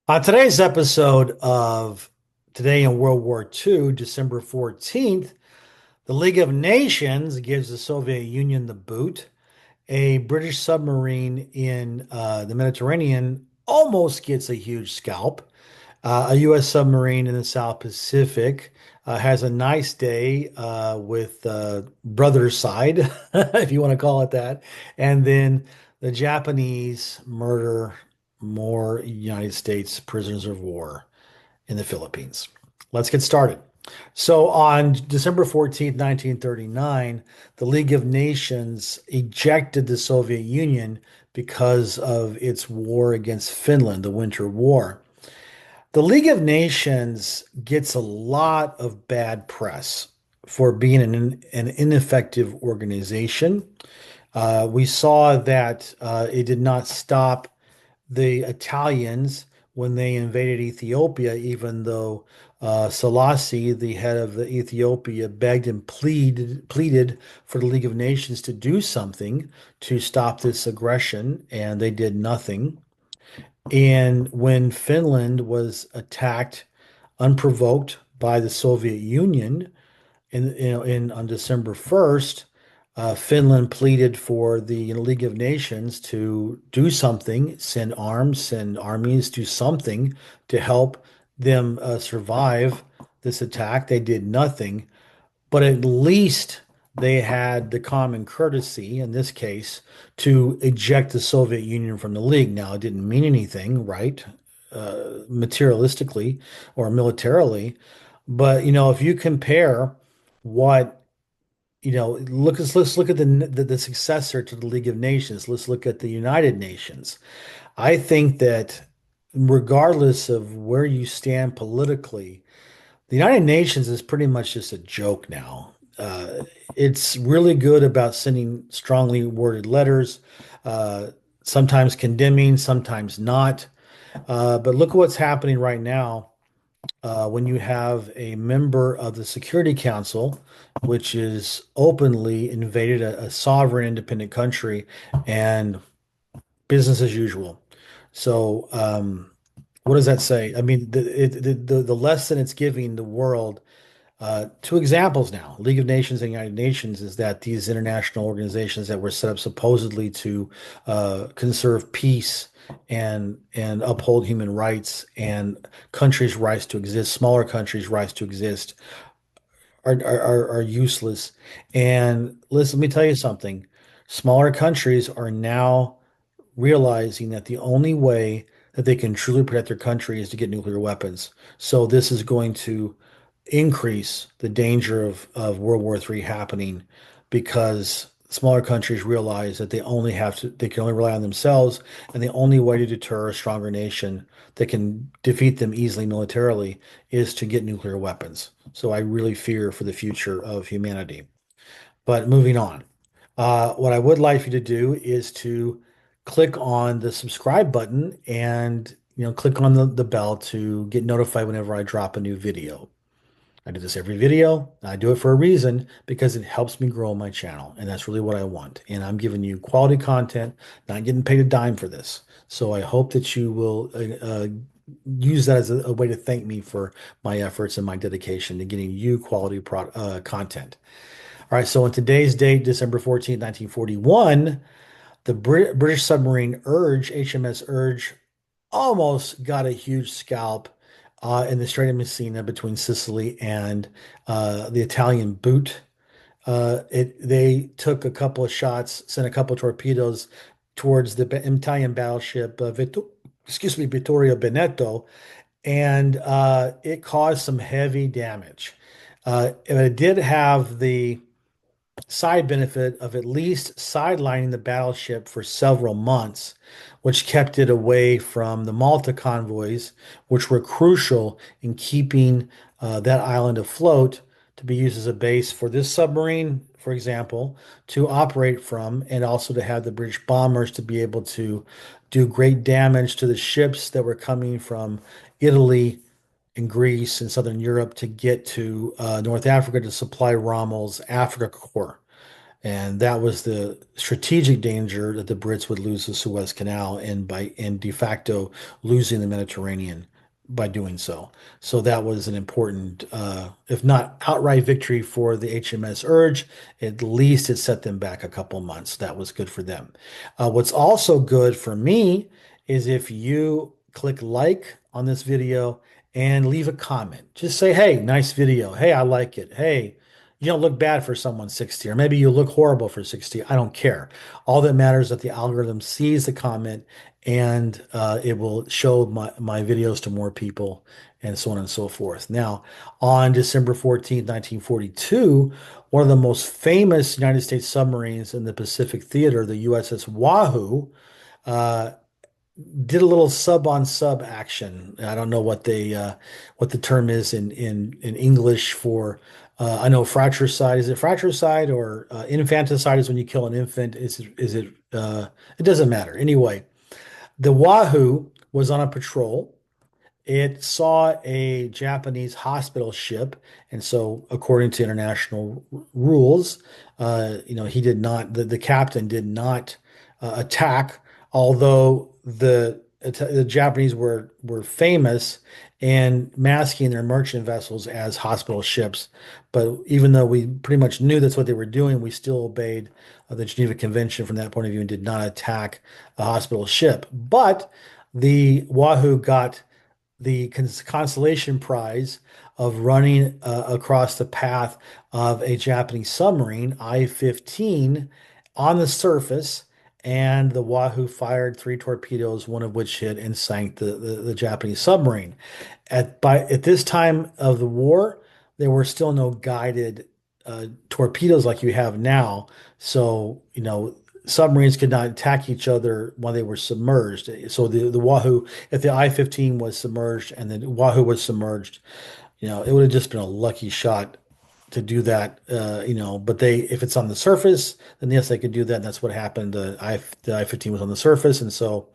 On today's episode of Today in World War II, December 14th, the League of Nations gives the Soviet Union the boot. A British submarine in the Mediterranean almost gets a huge scalp. A U.S. submarine in the South Pacific has a nice day with brother side, if you want to call it that. And then the Japanese murder more United States prisoners of war in the Philippines. Let's get started. So on December 14th, 1939, the League of Nations ejected the Soviet Union because of its war against Finland, the Winter War. The League of Nations gets a lot of bad press for being an ineffective organization. We saw that it did not stop the Italians when they invaded Ethiopia, even though Selassie, the head of the Ethiopia, begged and pleaded for the League of Nations to do something to stop this aggression, and they did nothing. And when Finland was attacked unprovoked by the Soviet Union in on December 1st, Finland pleaded for the League of Nations to do something, send arms, send armies, do something to help them survive this attack. They did nothing, but at least they had the common courtesy, in this case, to eject the Soviet Union from the League. Now, it didn't mean anything, right? Materialistically or militarily. But, if you compare what, let's look at the successor to the League of Nations. Let's look at the United Nations. I think that regardless of where you stand politically, the United Nations is pretty much just a joke now. It's really good about sending strongly worded letters, uh, sometimes condemning, sometimes not. But look at what's happening right now when you have a member of the Security Council, which is openly invaded a sovereign independent country, and business as usual. So, what does that say? I mean, the lesson it's giving the world, two examples now, League of Nations and United Nations, is that these international organizations that were set up supposedly to conserve peace and uphold human rights and countries' rights to exist, smaller countries' rights to exist, are useless. And listen, let me tell you something. Smaller countries are now realizing that the only way that they can truly protect their country is to get nuclear weapons. So this is going to increase the danger of World War III happening because smaller countries realize that they can only rely on themselves, and the only way to deter a stronger nation that can defeat them easily militarily is to get nuclear weapons. So I really fear for the future of humanity. But moving on, what I would like you to do is to click on the subscribe button and click on the bell to get notified whenever I drop a new video. I do this every video. I do it for a reason because it helps me grow my channel, and that's really what I want. And I'm giving you quality content, not getting paid a dime for this. So I hope that you will use that as a way to thank me for my efforts and my dedication to getting you quality content. All right, so on today's date, December 14th, 1941, the British submarine Urge, HMS Urge, almost got a huge scalp in the Strait of Messina between Sicily and the Italian boot. They took a couple of shots, sent a couple of torpedoes towards the Italian battleship Vittorio Venetto, and it caused some heavy damage. And it did have the side benefit of at least sidelining the battleship for several months, which kept it away from the Malta convoys, which were crucial in keeping that island afloat to be used as a base for this submarine, for example, to operate from, and also to have the British bombers to be able to do great damage to the ships that were coming from Italy and Greece and Southern Europe to get to North Africa to supply Rommel's Africa Corps. And that was the strategic danger that the Brits would lose the Suez Canal and by and de facto losing the Mediterranean by doing so. So that was an important, if not outright victory for the HMS Urge, at least it set them back a couple months. That was good for them. What's also good for me is if you click like on this video and leave a comment. Just say, hey, nice video. Hey, I like it. Hey, you don't look bad for someone 60, or maybe you look horrible for 60. I don't care. All that matters is that the algorithm sees the comment and it will show my videos to more people and so on and so forth. Now, on December 14th, 1942, one of the most famous United States submarines in the Pacific Theater, the USS Wahoo, uh, did a little sub on sub action. I don't know what the term is in English for I know fratricide. Is it fratricide or infanticide is when you kill an infant? Is it it doesn't matter. Anyway, the Wahoo was on a patrol. It saw a Japanese hospital ship, and so according to international rules, he did not, the captain did not attack, although the Japanese were famous and masking their merchant vessels as hospital ships. But even though we pretty much knew that's what they were doing, we still obeyed the Geneva Convention from that point of view and did not attack a hospital ship. But the Wahoo got the consolation prize of running across the path of a Japanese submarine, I-15, on the surface, and the Wahoo fired three torpedoes, one of which hit and sank the Japanese submarine. At this time of the war, there were still no guided torpedoes like you have now. So, submarines could not attack each other while they were submerged. So the Wahoo, if the I-15 was submerged and the Wahoo was submerged, it would have just been a lucky shot to do that. But if it's on the surface, then yes, they could do that. And that's what happened. The I-15 was on the surface, and so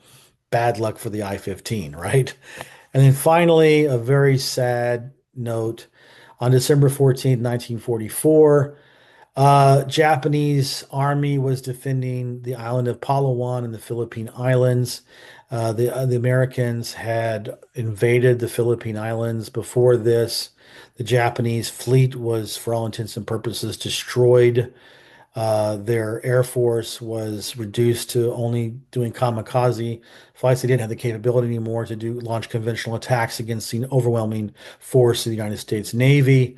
bad luck for the I-15, right? And then finally, a very sad note on December 14th, 1944. Japanese army was defending the island of Palawan in the Philippine Islands. The Americans had invaded the Philippine Islands before this. The Japanese fleet was, for all intents and purposes, destroyed. Their air force was reduced to only doing kamikaze flights. They didn't have the capability anymore to launch conventional attacks against the overwhelming force of the United States Navy.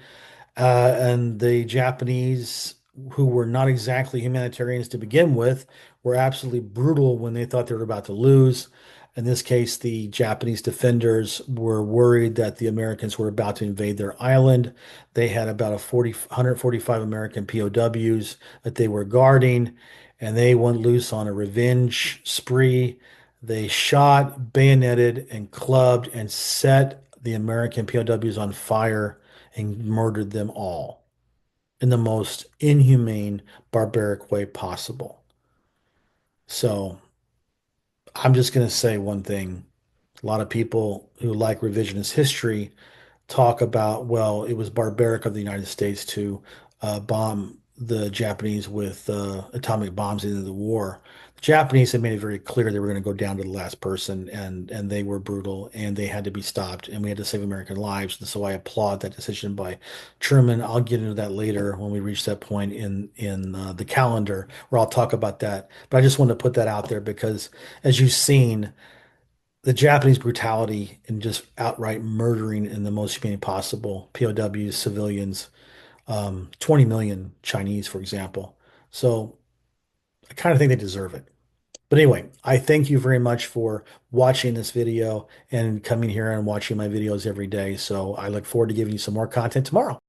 And the Japanese, who were not exactly humanitarians to begin with, were absolutely brutal when they thought they were about to lose. In this case, the Japanese defenders were worried that the Americans were about to invade their island. They had about 145 American POWs that they were guarding, and they went loose on a revenge spree. They shot, bayoneted, and clubbed and set the American POWs on fire and murdered them all in the most inhumane, barbaric way possible. So I'm just going to say one thing. A lot of people who like revisionist history talk about, well, it was barbaric of the United States to bomb the Japanese with atomic bombs into the war. The Japanese had made it very clear they were going to go down to the last person, and they were brutal, and they had to be stopped, and we had to save American lives. And so I applaud that decision by Truman. I'll get into that later when we reach that point in the calendar, where I'll talk about that. But I just wanted to put that out there because, as you've seen, the Japanese brutality and just outright murdering in the most humane possible POWs, civilians, 20 million Chinese, for example. So I kind of think they deserve it. But anyway, I thank you very much for watching this video and coming here and watching my videos every day. So I look forward to giving you some more content tomorrow.